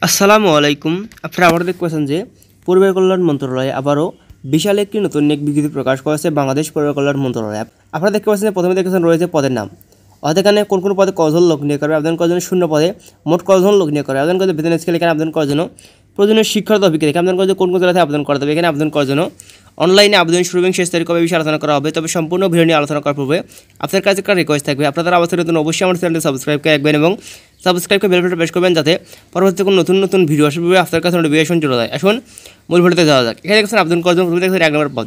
আসসালামু আলাইকুম। আপনারা আবার দেখতেছেন যে পরিবার কল্যাণ মন্ত্রণালয় আবারও বিশাল একটি নতুন নিয়োগ বিজ্ঞপ্তি প্রকাশ করেছে বাংলাদেশ পরিবার কল্যাণ মন্ত্রণালয়। আপনারা দেখতে পাচ্ছেন যে প্রথমে দেখেছেন রয়েছে পদের নাম, অর্থাৎ এখানে কোন কোন পদে কজন লোক নিয়োগ করবে, আবেদন করার জন্য শূন্য পদে মোট কজন লোক নিয়োগ করবে, আবেদন করতে বেতন স্কেল এখানে আবেদন করার জন্য প্রয়োজনীয় শিক্ষাগত অভিজ্ঞতা এখানে আবেদন করতে কোন কোন জেলাতে আবেদন করতে হবে, এখানে আবেদন করার জন্য অনলাইনে আবেদন শুরু এবং শেষ তারিখ কবে বিষয়ে আলোচনা করা হবে। তবে সম্পূর্ণ ভিডিও নিয়ে আলোচনা করার পূর্বে আপনার কাছে একটা রিকোয়েস্ট থাকবে, আপনারা অবশ্যই নতুন অবশ্যই আমার চ্যানেলটি সাবস্ক্রাইব করে রাখবেন এবং সাবস্ক্রাইব করে বেল বাটন প্রেস করবেন যাতে পরবর্তীতে কোনো নতুন নতুন ভিডিও আসবে আপনার কাছে নোটিফিকেশন চলে যায়। এখন মূল ভিডিওতে যাওয়া যাক। এখানে দেখছেন আবেদন করার জন্য প্রথমে দেখছেন 1 নম্বর পদ,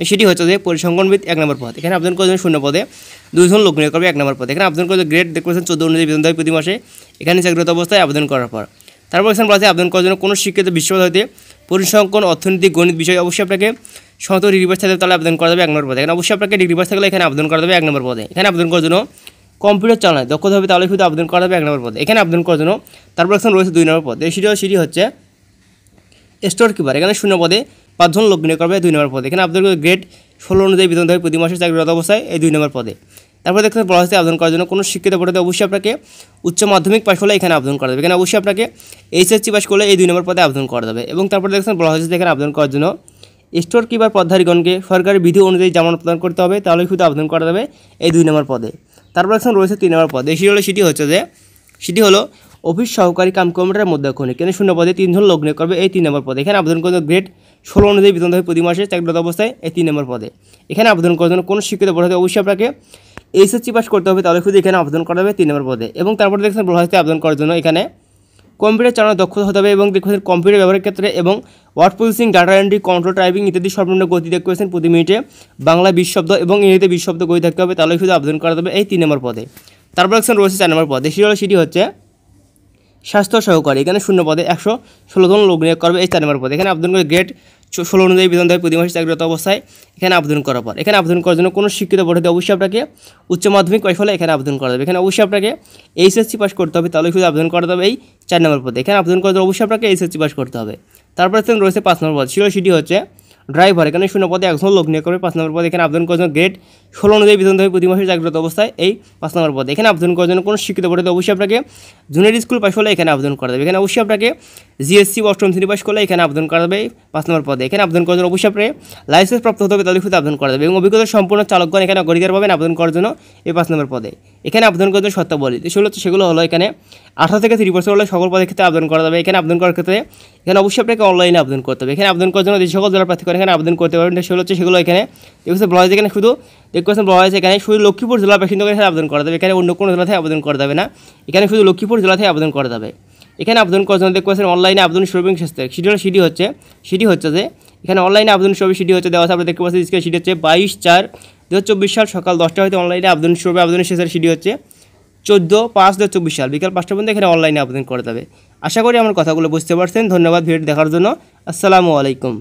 সেটি হচ্ছে যে পরিসংখ্যানবিদ 1 নম্বর পদ। এখানে আবেদন করার জন্য শূন্য পদে 2 জন লোক নিয়োগ করবে 1 নম্বর পদে। এখানে আবেদন করার গ্রেড দেখছেন 14 অনুযায়ী বেতন দেয় প্রতি মাসে। এখানে চাকরিরত অবস্থায় আবেদন করার পর তারপর এখানে বলা যায় আবেদন করার জন্য কোনো শিক্ষিত বিশ্ববিদ্যালয় হতে পরিসংখ্যান, অর্থনীতি, গণিত বিষয়ে অবশ্যই আপনাকে সমস্ত ডিগ্রি পাস থাকলে তাহলে আবেদন করা যাবে 1 নম্বর পদে। এখানে অবশ্যই আপনাকে ডিগ্রি পাস থাকলে এখানে আবেদন করা যাবে 1 নম্বর পদে। এখানে আবেদন করার জন্য কম্পিউটার চালায় দক্ষতা হবে তাহলে শুধু আবেদন করা যাবে 1 নম্বর পদে। এখানে আবেদন করার জন্য তারপর এখানে রয়েছে 2 নম্বর পদ, সেটি হচ্ছে স্টোর কিপার। এখানে শূন্য পদে 5 জন লোক নিয়োগ করবে 2 নম্বর পদে। এখানে আবেদন করে গ্রেড 16 অনুযায়ী বেতন দেবে প্রতি মাসে চাকরিরত অবস্থায় এই 2 নম্বর পদে। তারপর দেখতে বলা হচ্ছে আবেদন করার জন্য কোনো শিক্ষিত বোর্ডে অবশ্যই আপনাকে উচ্চ মাধ্যমিক পাশ করলে এখানে আবেদন করা যাবে। এখানে অবশ্যই আপনাকে এইচএসসি পাস করলে এই 2 নম্বর পদে আবেদন করা যাবে। এবং তারপর দেখছেন বলা হয়েছে এখানে আবেদন করার জন্য স্টোর কিপার পদধারীগণকে সরকারি বিধি অনুযায়ী জামানত প্রদান করতে হবে তাহলে শুধু আবেদন করা যাবে এই 2 নম্বর পদে। তারপর এখন রয়েছে 3 নম্বর পদে, সেটি হলো অফিস সহকারী কাম কম্পিউটার মধ্যক্ষণিক। এখানে শূন্য পদে 3 জন লোক নিয়োগ করবে এই 3 নম্বর পদে। এখানে আবেদন করার জন্য গ্রেড 16 অনুযায়ী বেতন দেবে প্রতি মাসে চাকরিরত অবস্থায় এই 3 নম্বর পদে। এখানে আবেদন করার জন্য কোনো শিক্ষিত বোর্ড হতে অবশ্যই আপনাকে এইচএসসি পাস করতে হবে তাহলে শুধু এখানে আবেদন করা যাবে 3 নম্বর পদে। এবং তারপরে দেখছেন বলা হয়েছে আবেদন করার জন্য এখানে কম্পিউটার চালানোর দক্ষতা হতে হবে এবং দেখছেন কম্পিউটার ব্যবহারের ক্ষেত্রে এবং word processing, data entry, control typing ইত্যাদি সর্বনিম্ন গতি দেখছেন প্রতি মিনিটে বাংলা 20 শব্দ এবং ইংরেজিতে 20 শব্দ গতি থাকতে হবে তাহলে শুধু আবেদন করা যাবে এই 3 নম্বর পদে। তারপর দেখছেন রয়েছে 4 নম্বর পদে, সেটি হচ্ছে স্বাস্থ্য সহকারী। এখানে শূন্য পদে 116 জন লোক নিয়োগ করবে এই 4 নম্বর পদে। এখানে আবেদন করে গ্রেড 16 অনুযায়ী বেতন দেয় প্রতি মাসে চাকরিরত অবস্থায় এখানে আবেদন করার পর। এখানে আবেদন করার জন্য কোনো শিক্ষিত বোর্ড হতে অবশ্যই আপনাকে উচ্চ মাধ্যমিক পাশ হলে এখানে আবেদন করা যাবে। এখানে অবশ্যই আপনাকে এইচএসসি পাস করতে হবে তাহলে শুধু আবেদন করা যাবে এই 4 নম্বর পদে। এখানে আবেদন করার জন্য অবশ্যই আপনাকে এইচএসসি পাস করতে হবে। তারপর রয়েছে 5 নম্বর পদ, সেটি হচ্ছে ড্রাইভার। এখানে শূন্য পদে 1 জন লোক নিয়োগ করবে 5 নম্বর পদে। এখানে আবেদন করার জন্য গ্রেড 16 অনুযায়ী বেতন দেবে প্রতি মাসে চাকরিরত অবস্থায় এই 5 নম্বর পদে। এখানে আবেদন করার জন্য কোনো শিক্ষিত বোর্ড হতে অবশ্যই আপনাকে জুনিয়র স্কুল পাস হলে এখানে আবেদন করা যাবে। এখানে অবশ্যই আপনাকে জিএসসি অষ্টম শ্রেণী পাস করলে এখানে আবেদন করা যাবে 5 নম্বর পদে। এখানে আবেদন করার জন্য অবশ্যই আপনাকে লাইসেন্স প্রাপ্ত হতে হবে তাহলে শুধু আবেদন করা যাবে এবং অভিজ্ঞতা সম্পূর্ণ চালকগণ এখানে অগ্রাধিকার পাবেন আবেদন করার জন্য এই 5 নম্বর পদে। এখানে আবেদন করার জন্য শর্তাবলী সেগুলো হলো এখানে 18 থেকে 30 বছর হলে সকল পদের ক্ষেত্রে আবেদন করা যাবে। এখানে আবেদন করার ক্ষেত্রে এখানে অবশ্যই আপনাকে অনলাইনে আবেদন করতে হবে। এখানে আবেদন করার জন্য যে সকল জেলা প্রার্থী এখানে আবেদন করতে পারবেন সেগুলো এখানে বলা হয়েছে এখানে শুধু এখানে শুধু লক্ষ্মীপুর জেলার বাসিন্দা এখানে আবেদন করা যাবে। এখানে অন্য কোনো জেলা থেকে আবেদন করা যাবে না, এখানে শুধু লক্ষ্মীপুর জেলা থেকে আবেদন করা যাবে। এখানে আবেদন করার জন্য দেখতে অনলাইনে আবেদন শুরু এবং শেষ তারিখ সেটি হচ্ছে যে এখানে অনলাইনে আবেদন শুরু সেটি হচ্ছে দেওয়া আছে আপনারা দেখতে পাচ্ছেন সেটি হচ্ছে 22/4/2024 সাল সকাল 10টা হইতে অনলাইনে আবেদন শুরু হবে, আবেদনের শেষ সেটি হচ্ছে 14/5/2024 সাল বিকাল 5টা পর্যন্ত এখানে অনলাইনে আবেদন করা যাবে। আশা করি আমার কথাগুলো বুঝতে পারছেন। ধন্যবাদ ভিডিও দেখার জন্য। আসসালামু আলাইকুম।